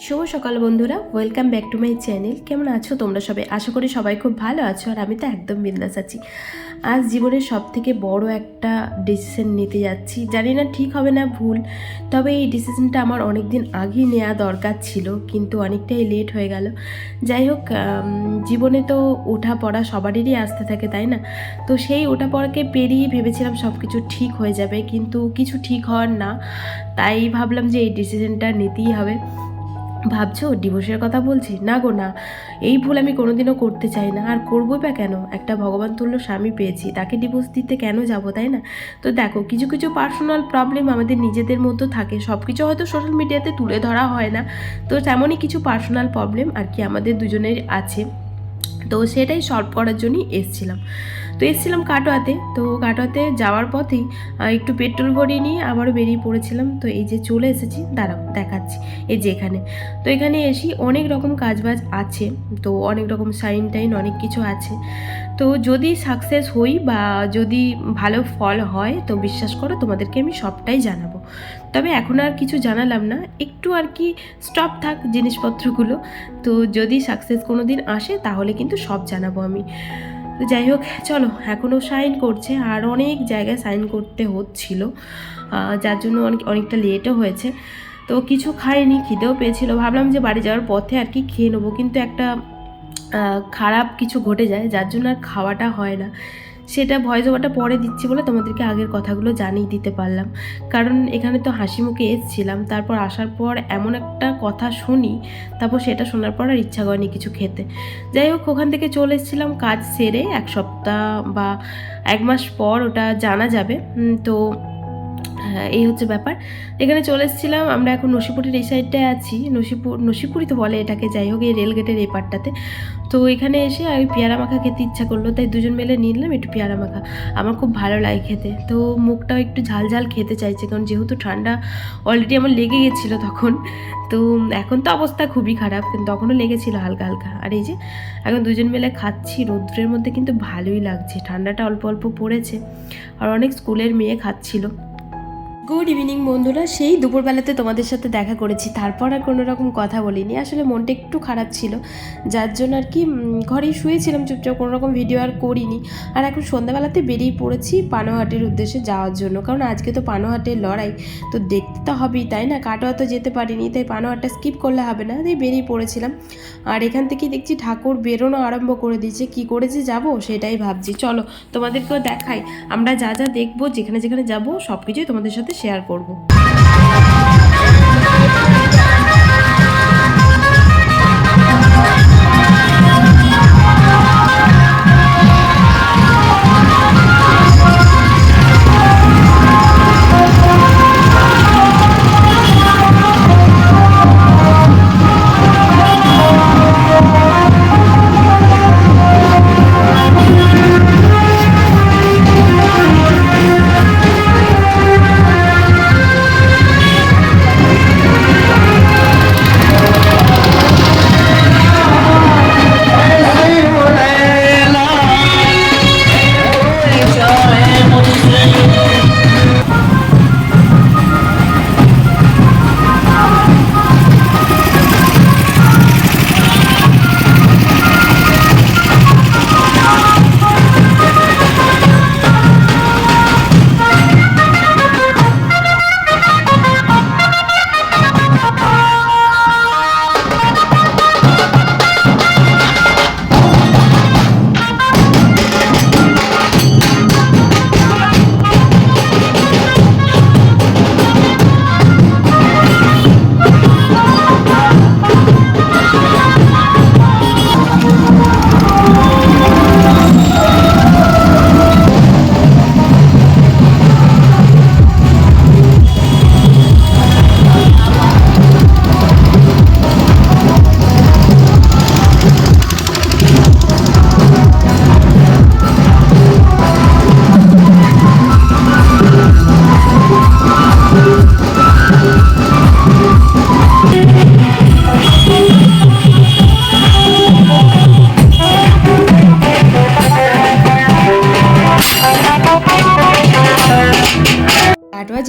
শুভ সকাল বন্ধুরা, welcome back to my channel. কেমন আছো তোমরা সবাই? আশা করি সবাই খুব ভালো আছো, আর আমি তো একদম বিন্দাস আছি। আজ জীবনের সবথেকে বড় একটা ডিসিশন নিতে যাচ্ছি। জানি না ঠিক হবে না ভুল, তবে এই ডিসিশনটা আমার অনেক দিন আগেই নেওয়া দরকার ছিল, কিন্তু অনেকটাই লেট হয়ে গেল। যাই হোক, জীবনে তো ওঠা পড়া সবারই আসতে থাকে, তাই না? তো সেই ওঠা পড়াকে পেরিয়ে ভেবেছিলাম সব কিছু ঠিক হয়ে যাবে, কিন্তু কিছু ঠিক হওয়ার না। তাই ভাবলাম যে এই ডিসিশনটা নিতেই হবে। ভাবছো ডিভোর্সের কথা বলছি? না গো না, এই ভুল আমি কোনোদিনও করতে চাই না, আর করবোই বা কেন? একটা ভগবান তুল্য স্বামী পেয়েছি, তাকে ডিভোর্স দিতে কেন যাবো, তাই না? তো দেখো, কিছু কিছু পার্সোনাল প্রবলেম আমাদের নিজেদের মধ্যে থাকে, সব কিছু হয়তো সোশ্যাল মিডিয়াতে তুলে ধরা হয় না। তো তেমনই কিছু পার্সোনাল প্রবলেম আর কি আমাদের দুজনের আছে, তো সেটাই সলভ করার জন্যই এসছিলাম কাটোয়াতে। তো কাটোয়াতে যাওয়ার পথেই একটু পেট্রোল ভরিয়ে নিয়ে আবারও বেরিয়ে পড়েছিলাম। তো এই যে চলে এসেছি, দাঁড়াও দেখাচ্ছি। এই যে এখানে, তো এখানে এসি অনেক রকম কাজবাজ আছে, তো অনেক রকম সাইন টাইন অনেক কিছু আছে। তো যদি সাকসেস হই বা যদি ভালো ফল হয়, তো বিশ্বাস করো তোমাদেরকে আমি সবটাই জানাবো। তবে এখন আর কিছু জানালাম না, একটু আর কি স্টপ থাক জিনিসপত্রগুলো। তো যদি সাকসেস কোনো দিন আসে তাহলে কিন্তু সব জানাবো আমি। তো যাই হোক, চলো, এখনও সাইন করছে, আর অনেক জায়গায় সাইন করতে হচ্ছিল, যার জন্য অনেকটা লেটও হয়েছে। তো কিছু খাইনি, খিদেও পেয়েছিল, ভাবলাম যে বাড়ি যাওয়ার পথে আর কি খেয়ে নেবো, কিন্তু একটা খারাপ কিছু ঘটে যায়, যার জন্য আর খাওয়াটা হয় না। সেটা ভয়েস ওভারটা পরে দিচ্ছি বলে তোমাদেরকে আগের কথাগুলো জানিয়ে দিতে পারলাম। কারণ এখানে তো হাসি মুখে এসেছিলাম, তারপর আসার পর এমন একটা কথা শুনি, তারপর সেটা শোনার পর আর ইচ্ছা করেনি কিছু খেতে। যাই হোক, ওখান থেকে চলে এসেছিলাম কাজ সেরে, এক সপ্তাহ বা 1 মাস পর ওটা জানা যাবে। তো হ্যাঁ, এই হচ্ছে ব্যাপার। এখানে চলে এসেছিলাম, আমরা এখন নসিপুরের এই সাইডটায় আছি, নসিপুরই তো বলে এটাকে। যাই হোক, এই রেলগেটের এই পার্টটাতে। তো এখানে এসে আর পেয়ারা মাখা খেতে ইচ্ছা করলো, তাই দুজন মিলে নিলাম একটু পেয়ারা মাখা। আমার খুব ভালো লাগে খেতে, তো মুখটাও একটু ঝাল ঝাল খেতে চাইছে, কারণ যেহেতু ঠান্ডা অলরেডি আমার লেগে গেছিলো তখন। তো এখন তো অবস্থা খুবই খারাপ, কিন্তু তখনও লেগেছিলো হালকা হালকা। আর এই যে এখন দুজন মিলে খাচ্ছি রৌদ্রের মধ্যে, কিন্তু ভালোই লাগছে, ঠান্ডাটা অল্প অল্প পড়েছে, আর অনেক স্কুলের মেয়ে খাচ্ছিলো। গুড ইভিনিং বন্ধুরা, সেই দুপুরবেলাতে তোমাদের সাথে দেখা করেছি, তারপর আর কোনো রকম কথা বলিনি। আসলে মনটা একটু খারাপ ছিল, যার জন্য আর কি ঘরেই শুয়েছিলাম চুপচাপ, কোনো রকম ভিডিও আর করিনি। আর এখন সন্ধ্যাবেলাতে বেরিয়ে পড়েছি পানোহাটের উদ্দেশ্যে যাওয়ার জন্য, কারণ আজকে তো পানোহাটের লড়াই, তো দেখতে তো হবেই, তাই না? কাটোয়া তো যেতে পারিনি, তাই পানোহাটটা স্কিপ করলে হবে না, তাই বেরিয়ে পড়েছিলাম। আর এখান থেকেই দেখছি ঠাকুর বেরোনো আরম্ভ করে দিয়েছে, কী করে যে যাবো সেটাই ভাবছি। চলো তোমাদেরকেও দেখাই, আমরা যা যা দেখবো, যেখানে যেখানে যাবো সব কিছুই তোমাদের সাথে শেয়ার করব।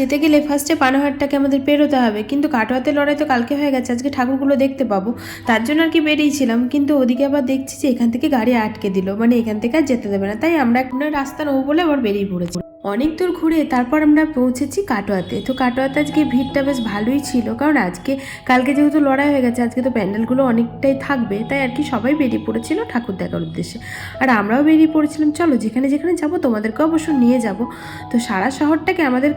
যেতে গেলে ফার্স্টে পানাহারটাকে আমাদের পেরোতে হবে, কিন্তু কাটোয়াতে লড়াই তো কালকে হয়ে গেছে, আজকে ঠাকুরগুলো দেখতে পাবো, তার জন্য আর কি বেরিয়েছিলাম। কিন্তু ওদিকে আবার দেখছি যে এখান থেকে গাড়ি আটকে দিল, মানে এখান থেকে আর যেতে দেবে না, তাই আমরা একটা রাস্তা নেবো বলে আবার বেরিয়ে পড়েছি। অনেক দূর ঘুরে তারপর আমরা পৌঁছেছি কাটোয়াতে। তো কাটোয়াতে আজকে ভিড়টা বেশ ভালোই ছিল, কারণ কালকে যেহেতু লড়াই হয়ে গেছে, আজকে তো প্যান্ডেলগুলো অনেকটাই থাকবে, তাই আর কি সবাই বেরিয়ে পড়েছিল ঠাকুর দেখার উদ্দেশ্যে। আর আমরাও বেরিয়ে পড়েছিলাম, চলো যেখানে যেখানে যাবো তোমাদেরকে অবশ্য নিয়ে যাব। তো সারা শহরটাকে আমাদের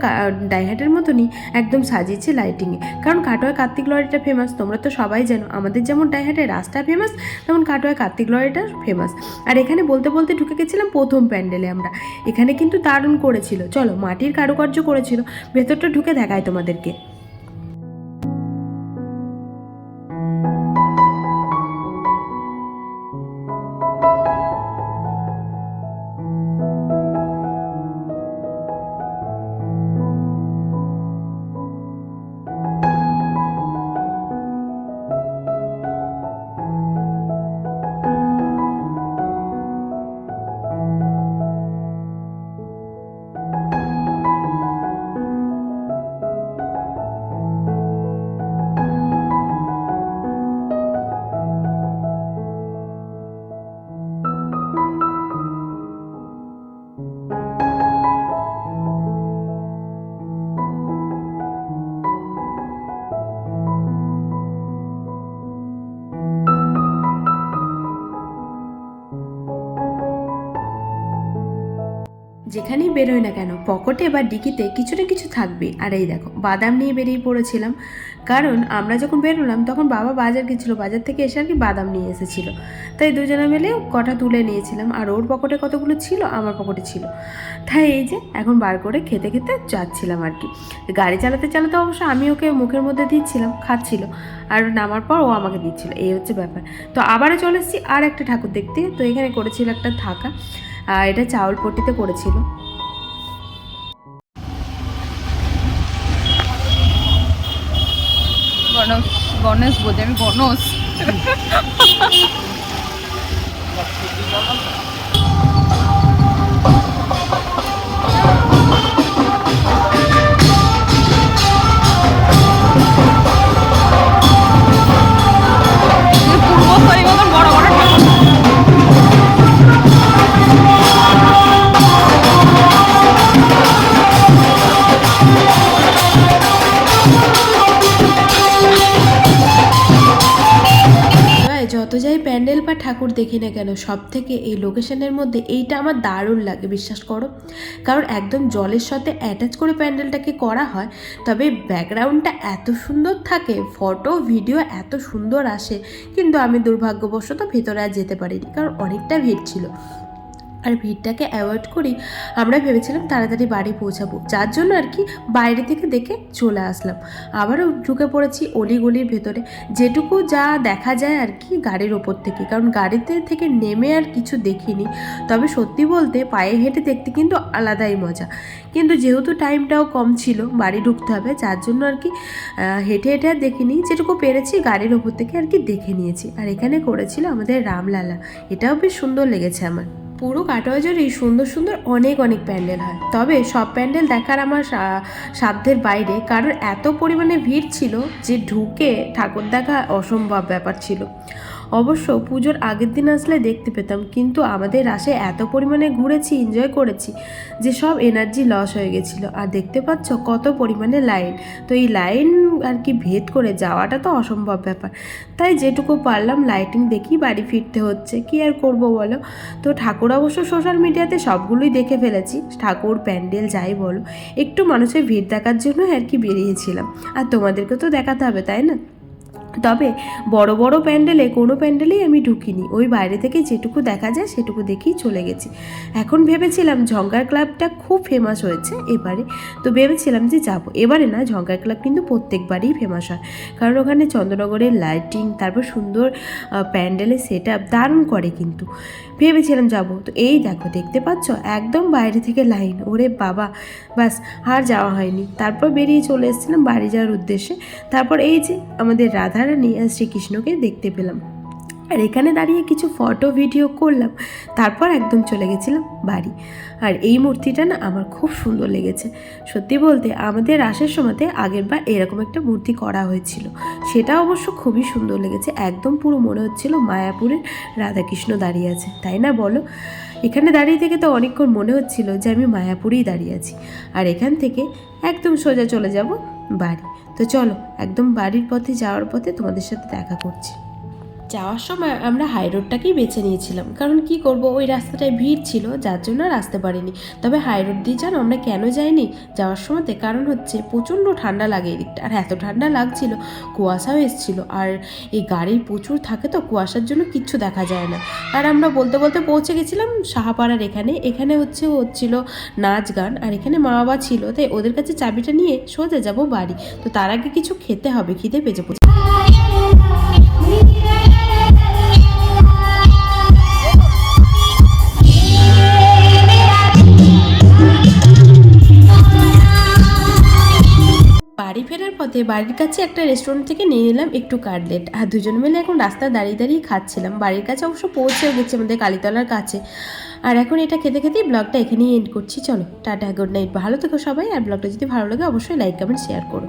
ডাইহাটের মতনই একদম সাজিয়েছে লাইটিংয়ে, কারণ কাটোয়া কার্তিক লড়াইটা ফেমাস, তোমরা তো সবাই জানো। আমাদের যেমন ডাইহাটের রাস্তা ফেমাস, তেমন কাটোয়া কার্তিক লড়াইটা ফেমাস। আর এখানে বলতে বলতে ঢুকে গেছিলাম প্রথম প্যান্ডেলে আমরা। এখানে কিন্তু দারুণ করেছিল, চলো মাটির কারুকার্য করেছিল, ভেতরটা ঢুকে দেখায় তোমাদেরকে। যেখানেই বেরোয় না কেন পকেটে বা ডিকিতে কিছু না কিছু থাকবে। আর এই দেখো বাদাম নিয়ে বেরিয়ে পড়েছিলাম, কারণ আমরা যখন বেরোলাম তখন বাবা বাজার গেছিলো, বাজার থেকে এসে আর কি বাদাম নিয়ে এসেছিলো, তাই দুজনে মিলে কটা তুলে নিয়েছিলাম। আর ওর পকেটে কতগুলো ছিল, আমার পকেটে ছিল, তাই এই যে এখন বার করে খেতে খেতে যাচ্ছিলাম আর কি। গাড়ি চালাতে চালাতে অবশ্য আমি ওকে মুখের মধ্যে দিচ্ছিলাম, খাচ্ছিল, আর নামার পর ও আমাকে দিচ্ছিল, এই হচ্ছে ব্যাপার। তো আবারও চলে এসেছি আর একটা ঠাকুর দেখতে। তো এখানে করেছিল একটা থাকা, আর এটা চাউল পট্টিতে করেছিল। গণেশ বোঝে, আমি গণেশ। যত যাই প্যান্ডেল বা ঠাকুর দেখি না কেন, সব থেকে এই লোকেশনের মধ্যে এইটা আমার দারুণ লাগে, বিশ্বাস করো। কারণ একদম জলের সাথে অ্যাটাচ করে প্যান্ডেলটাকে করা হয়, তবে ব্যাকগ্রাউন্ডটা এত সুন্দর থাকে, ফটো ভিডিও এত সুন্দর আসে। কিন্তু আমি দুর্ভাগ্যবশত ভেতরে আর যেতে পারিনি, কারণ অনেকটা ভিড় ছিল। আর ভিড়টাকে অ্যাভয়েড করি আমরা ভেবেছিলাম তাড়াতাড়ি বাড়ি পৌঁছাবো, যার জন্য আর কি বাইরে থেকে দেখে চলে আসলাম। আবারও ঢুকে পড়েছি অলিগলির ভেতরে, যেটুকু যা দেখা যায় আর কি গাড়ির ওপর থেকে, কারণ গাড়িতে থেকে নেমে আর কিছু দেখিনি। তবে সত্যি বলতে পায়ে হেঁটে দেখতে কিন্তু আলাদাই মজা, কিন্তু যেহেতু টাইমটাও কম ছিল, বাড়ি ঢুকতে হবে, যার জন্য আর কি হেঁটে হেঁটে আর দেখিনি, যেটুকু পেরেছি গাড়ির ওপর থেকে আর কি দেখে নিয়েছি। আর এখানে করেছিল আমাদের রামলালা, এটাও বেশ সুন্দর লেগেছে আমার। পুরো কাটোয়া জুড়েই সুন্দর সুন্দর অনেক অনেক প্যান্ডেল হয়, তবে সব প্যান্ডেল দেখার আমার সাধ্যের বাইরে, কারণ এত পরিমাণে ভিড় ছিল যে ঢুকে ঠাকুর দেখা অসম্ভব ব্যাপার ছিল। অবশ্য পুজোর আগের দিন আসলে দেখতে পেতাম, কিন্তু আমাদের রাশে এত পরিমাণে ঘুরেছি, এনজয় করেছি যে সব এনার্জি লস হয়ে গেছিলো। আর দেখতে পাচ্ছ কত পরিমাণে লাইন, তো এই লাইন আর কি ভেদ করে যাওয়াটা তো অসম্ভব ব্যাপার, তাই যেটুকু পারলাম লাইটিং দেখি বাড়ি ফিরতে হচ্ছে, কি আর করব বলো। তো ঠাকুর অবশ্য সোশ্যাল মিডিয়াতে সবগুলোই দেখে ফেলেছি, ঠাকুর প্যান্ডেল যাই বলো, একটু মানুষের ভিড় দেখার জন্য আর কি বেরিয়েছিলাম, আর তোমাদেরকে তো দেখাতে হবে তাই না। তবে বড় বড় প্যান্ডেলে কোনো প্যান্ডেলেই আমি ঢুকিনি, ওই বাইরে থেকে যেটুকু দেখা যায় সেটুকু দেখেই চলে গেছি। এখন ভেবেছিলাম ঝঙ্কার ক্লাবটা খুব ফেমাস হয়েছে এবারে, তো ভেবেছিলাম যে যাব। এবারে না, ঝঙ্কার ক্লাব কিন্তু প্রত্যেকবারই ফেমাস হয়, কারণ ওখানে চন্দ্রনগরের লাইটিং, তারপর সুন্দর প্যান্ডেলের সেট আপ দারুণ করে, কিন্তু ভেবেছিলাম যাব। তো এই দেখো দেখতে পাচ্ছ একদম বাইরে থেকে লাইন, ওরে বাবা, বাস আর যাওয়া হয়নি। তারপর বেরিয়ে চলে এসেছিলাম বাড়ি যাওয়ার উদ্দেশ্যে। তারপর এই যে আমাদের রাধারানী আর শ্রীকৃষ্ণকে দেখতে পেলাম। আর এখানে দাঁড়িয়ে কিছু ফটো ভিডিও করলাম, তারপর একদম চলে গেছিলাম বাড়ি। আর এই মূর্তিটা না আমার খুব সুন্দর লেগেছে। সত্যি বলতে আমাদের আসার সময়তে আগেরবার এরকম একটা মূর্তি করা হয়েছিল, সেটা অবশ্য খুবই সুন্দর লেগেছে। একদম পুরো মনে হচ্ছিল মায়াপুরের রাধাকৃষ্ণ দাঁড়িয়ে আছে, তাই না বলো? এখানে দাঁড়িয়ে থেকে তো অনেকক্ষণ মনে হচ্ছিল যে আমি মায়াপুরেই দাঁড়িয়ে আছি। আর এখান থেকে একদম সোজা চলে যাব বাড়ি। তো চলো, একদম বাড়ির পথে যাওয়ার পথে তোমাদের সাথে দেখা করছি। যাওয়ার সময় আমরা হাই রোডটাকেই বেছে নিয়েছিলাম, কারণ কি করব, ওই রাস্তাটায় ভিড় ছিল, যার জন্য আর আসতে পারিনি। তবে হাই রোড দিয়ে জানো আমরা কেন যাইনি যাওয়ার সময়তে, কারণ হচ্ছে প্রচণ্ড ঠান্ডা লাগে এদিকটা। আর এত ঠান্ডা লাগছিল, কুয়াশাও এসেছিল, আর এই গাড়ির প্রচুর থাকে তো কুয়াশার জন্য কিচ্ছু দেখা যায় না। আর আমরা বলতে বলতে পৌঁছে গেছিলাম সাহাপাড়ার এখানে হচ্ছিল নাচ গান, আর এখানে মা বাবা ছিল, তাই ওদের কাছে চাবিটা নিয়ে সোজা যাব বাড়ি। তো তার আগে কিছু খেতে হবে, খিদে পেয়েছে। বাড়ি ফেরার পথে বাড়ির কাছে একটা রেস্টুরেন্ট থেকে নিয়ে নিলাম একটু কাটলেট, আর দুজন মিলে এখন রাস্তায় দাঁড়িয়ে দাঁড়িয়ে খাচ্ছিলাম। বাড়ির কাছে অবশ্য পৌঁছেও গেছে, আমাদের কালীতলার কাছে। আর এখন এটা খেতে খেতেই ব্লগটা এখানেই এন্ড করছি। চলো টাটা, গুড নাইট, ভালো থেকো সবাই। আর ব্লগটা যদি ভালো লাগে অবশ্যই লাইক কমেন্ট শেয়ার করো।